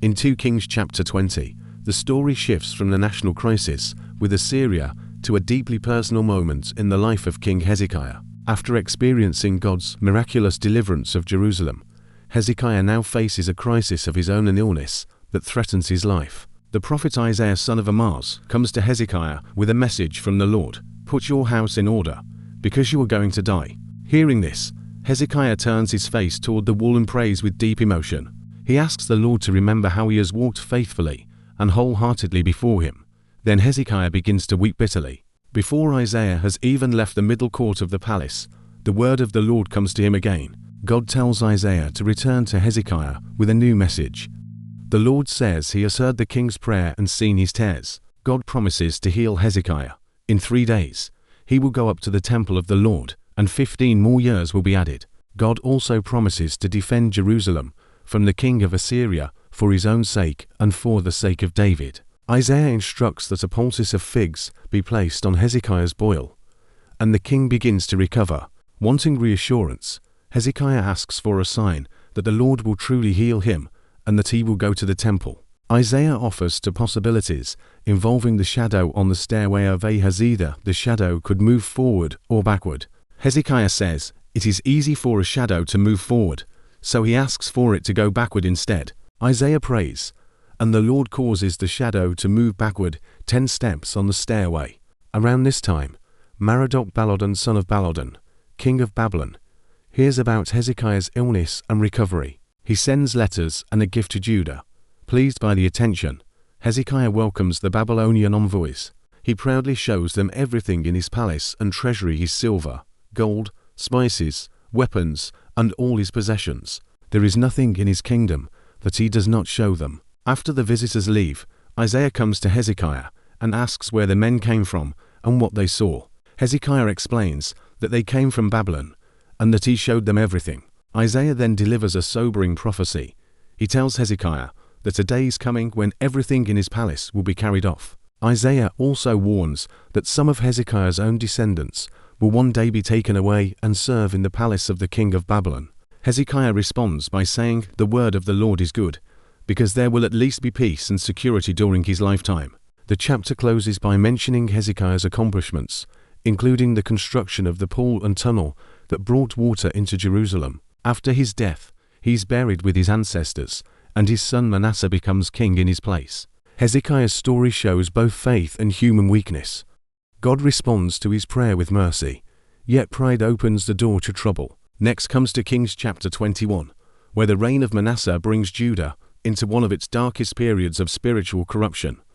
In 2 Kings chapter 20, the story shifts from the national crisis with Assyria to a deeply personal moment in the life of King Hezekiah. After experiencing God's miraculous deliverance of Jerusalem, Hezekiah now faces a crisis of his own, an illness that threatens his life. The prophet Isaiah, son of Amoz, comes to Hezekiah with a message from the Lord: "Put your house in order, because you are going to die." Hearing this, Hezekiah turns his face toward the wall and prays with deep emotion. He asks the Lord to remember how he has walked faithfully and wholeheartedly before him. Then Hezekiah begins to weep bitterly. Before Isaiah has even left the middle court of the palace, the word of the Lord comes to him again. God tells Isaiah to return to Hezekiah with a new message. The Lord says he has heard the king's prayer and seen his tears. God promises to heal Hezekiah. In 3 days, he will go up to the temple of the Lord, and 15 more years will be added. God also promises to defend Jerusalem from the king of Assyria for his own sake and for the sake of David. Isaiah instructs that a poultice of figs be placed on Hezekiah's boil, and the king begins to recover. Wanting reassurance, Hezekiah asks for a sign that the Lord will truly heal him and that he will go to the temple. Isaiah offers 2 possibilities involving the shadow on the stairway of Ahaz. Either the shadow could move forward or backward. Hezekiah says it is easy for a shadow to move forward, so he asks for it to go backward instead. Isaiah prays, and the Lord causes the shadow to move backward 10 steps on the stairway. Around this time, Merodach-Baladan, son of Baladan, king of Babylon, hears about Hezekiah's illness and recovery. He sends letters and a gift to Judah. Pleased by the attention, Hezekiah welcomes the Babylonian envoys. He proudly shows them everything in his palace and treasury: his silver, gold, spices, weapons, and all his possessions. There is nothing in his kingdom that he does not show them. After the visitors leave, Isaiah comes to Hezekiah and asks where the men came from and what they saw. Hezekiah explains that they came from Babylon and that he showed them everything. Isaiah then delivers a sobering prophecy. He tells Hezekiah that a day is coming when everything in his palace will be carried off. Isaiah also warns that some of Hezekiah's own descendants will one day be taken away and serve in the palace of the king of Babylon. Hezekiah responds by saying the word of the Lord is good, because there will at least be peace and security during his lifetime. The chapter closes by mentioning Hezekiah's accomplishments, including the construction of the pool and tunnel that brought water into Jerusalem. After his death, he is buried with his ancestors, and his son Manasseh becomes king in his place. Hezekiah's story shows both faith and human weakness. God responds to his prayer with mercy, yet pride opens the door to trouble. Next comes 2 Kings chapter 21, where the reign of Manasseh brings Judah into one of its darkest periods of spiritual corruption.